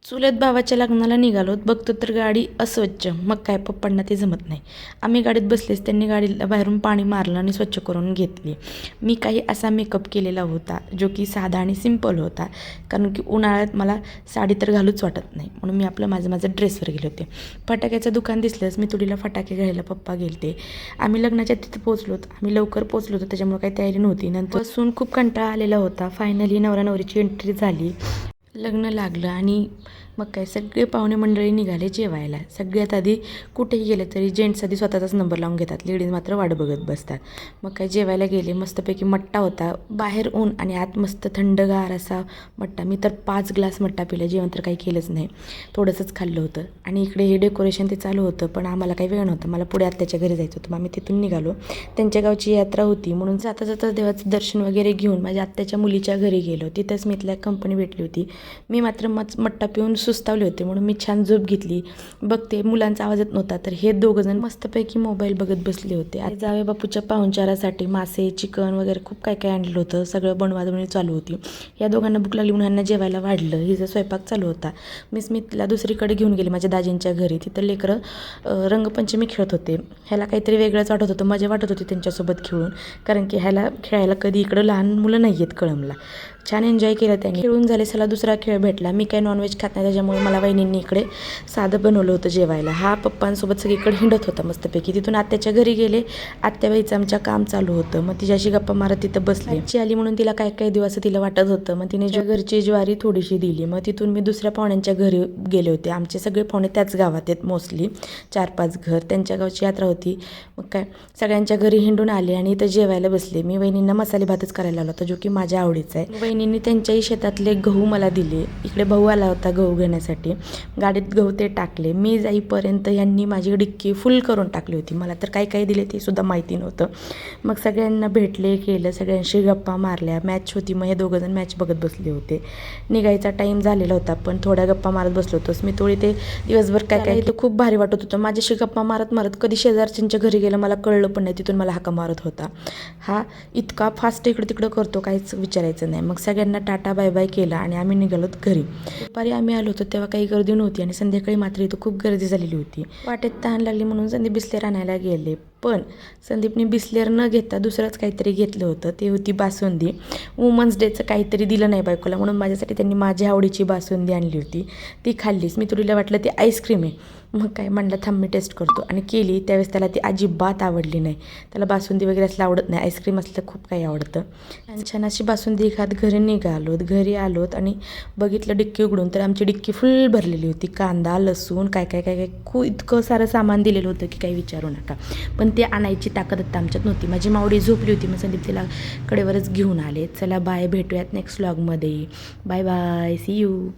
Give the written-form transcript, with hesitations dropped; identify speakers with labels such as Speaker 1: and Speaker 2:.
Speaker 1: चुलत भावाच्या लग्नाला निघालोत. बघतो तर गाडी अस्वच्छ. मग काय पप्पांना ते जमत नाही. आम्ही गाडीत बसलेच त्यांनी गाडीला बाहेरून पाणी मारलं आणि स्वच्छ करून घेतली. मी काही असा मेकअप केलेला होता जो की साधा आणि सिंपल होता, कारण की उन्हाळ्यात मला साडी तर घालूच वाटत नाही, म्हणून मी माझं ड्रेसवर गेले होते. फटाक्याचं दुकान दिसलंच, मी तुडीला फटाके घ्यायला पप्पा गेलते. आम्ही लग्नाच्या तिथे पोचलोत. आम्ही लवकर पोचलो होतो, त्याच्यामुळे काही तयारी नव्हती. नंतर बसून खूप कंटाळा आलेला होता. फायनली नवरा नवरीची एंट्री झाली, लग्न लागलं आणि मग काय सगळे पाहुणे मंडळी निघाले जेवायला. सगळ्यात आधी कुठेही गेले तरी जेंट्स आधी स्वतःचाच नंबर लावून घेतात, लेडीज मात्र वाट बघत बसतात. मग काय जेवायला गेले. मस्तपैकी मट्टा होता, बाहेर ऊन आणि आत मस्त थंडगार असा मट्टा. मी तर 5 ग्लास मट्टा पिला, जेवण तर काही केलंच नाही, थोडंसंच खाल्लं होतं. आणि इकडे हे डेकोरेशन ते चालू होतं, पण आम्हाला काही वेळ नव्हता. मला पुढे आत्याच्या घरी जायचं होतं, मग आम्ही तिथून निघालो. त्यांच्या गावची यात्रा होती, म्हणून जाता जाता देवाचं दर्शन वगैरे घेऊन माझ्या आत्याच्या मुलीच्या घरी गेलो. तिथंच मी इथल्या कंपनी भेटली होती. मी मात्र मट्टा पिऊन सुस्तावले होते, म्हणून मी छान झोप घेतली. बघते मुलांचा आवाज येत नव्हता, तर हे दोघंजण मस्तपैकी मोबाईल बघत बसले होते. आज जावे बापूच्या पाहुणचारासाठी मासे, चिकन वगैरे खूप काय काय आणलं होतं. सगळं बनवाजवणी चालू होती. या दोघांना भूक लागली म्हणून यांना जेवायला वाढलं. हिचा स्वयंपाक चालू होता. मी स्मितला दुसरीकडे घेऊन गेले माझ्या दाजींच्या घरी. तिथं लेकरं रंगपंचमी खेळत होते. ह्याला काहीतरी वेगळंच वाटत होतं, मजा वाटत होती त्यांच्यासोबत खेळून, कारण की ह्याला खेळायला कधी इकडं लहान मुलं नाही आहेत कळमला. छान एन्जॉय केलं त्यांनी. खेळून झाले. सला दुसरा खेळ भेटला. मी काही नॉनव्हेज खात नाही, त्याच्यामुळे मला वहिनींनी इकडे साधं बनवलं होतं जेवायला. हा पप्पांसोबत सगळीकडे हिंडत होता मस्तपैकी. तिथून आत्याच्या घरी गेले. आत्याबाईचं आमच्या काम चालू होतं, मग तिच्याशी गप्पा मारत तिथं बसले. आजी आली म्हणून तिला काय काय दिवस तिला वाटत होतं, मग तिने घरची ज्वारी थोडीशी दिली. मग तिथून मी दुसऱ्या पाहुण्यांच्या घरी गेले होते. आमचे सगळे पाहुणे त्याच गावात आहेत, मोस्टली 4-5 घर. त्यांच्या गावची यात्रा होती. मग काय सगळ्यांच्या घरी हिंडून आले आणि इथं जेवायला बसले. मी वहिनींना मसाले भातच करायला लावला होता, जो की माझ्या आवडीचा आहे. वहिनींनी त्यांच्याही शेतातले गहू मला दिले. इकडे भाऊ आला होता गहू घेण्यासाठी. गाडीत गहू ते टाकले. मी जाईपर्यंत यांनी माझी डिक्की फुल करून टाकली होती. मला तर काय काय दिले ते सुद्धा माहिती नव्हतं. मग सगळ्यांना भेटले, केलं, सगळ्यांशी गप्पा मारल्या. मॅच होती, मग हे दोघंजण मॅच बघत बसले होते. निघायचा टाईम झालेला होता, पण थोड्या गप्पा मारत बसलो होतो. मी थोडी ते दिवसभर काय काय ते खूप भारी वाटत होतं. माझ्याशी गप्पा मारत मारत कधी शेजारच्यांच्या घरी गेलं मला कळलं पण नाही. तिथून मला हाका मारत होता. हा इतका फास्ट इकडं तिकडं करतो, काहीच विचारायचं नाही. मग सगळ्यांना टाटा बाय बाय केला आणि आम्ही निघालोत घरी. दुपारी आम्ही आलो होतो तेव्हा काही गर्दी नव्हती आणि संध्याकाळी मात्र इथं खूप गर्दी झालेली होती. वाटेत तहान लागली म्हणून संदीप बिस्लेर आणायला गेले, पण संदीपने बिस्लेर न घेता दुसरंच काहीतरी घेतलं होतं. ते होती बासुंदी. वुमन्स डेचं काहीतरी दिलं नाही बायकोला, म्हणून माझ्यासाठी त्यांनी माझ्या आवडीची बासुंदी आणली होती. ती खाल्लीच. मी तुला वाटलं ती आईस्क्रीम आहे. मग काय म्हणलं थांब मी टेस्ट करतो, आणि केली. त्यावेळेस त्याला ती अजिबात आवडली नाही. त्याला बासुंदी वगैरे असलं आवडत नाही, आईस्क्रीम असलं खूप काही आवडतं. आणि छान अशी बासुंदी खात घरी निघालोत. घरी आलोत आणि बघितलं डिक्की उघडून, तर आमची डिक्की फुल भरलेली होती. कांदा, लसूण, काय काय काय काय खूप इतकं सारं सामान दिलेलं होतं की काही विचारू नका. पण ते आणायची ताकद आता आमच्यात नव्हती. माझी मावडी झोपली होती, मग संदीप तिला कडेवरच घेऊन आले. चला बाय, भेटूयात नेक्स्ट व्लॉगमध्ये. Bye bye, see you.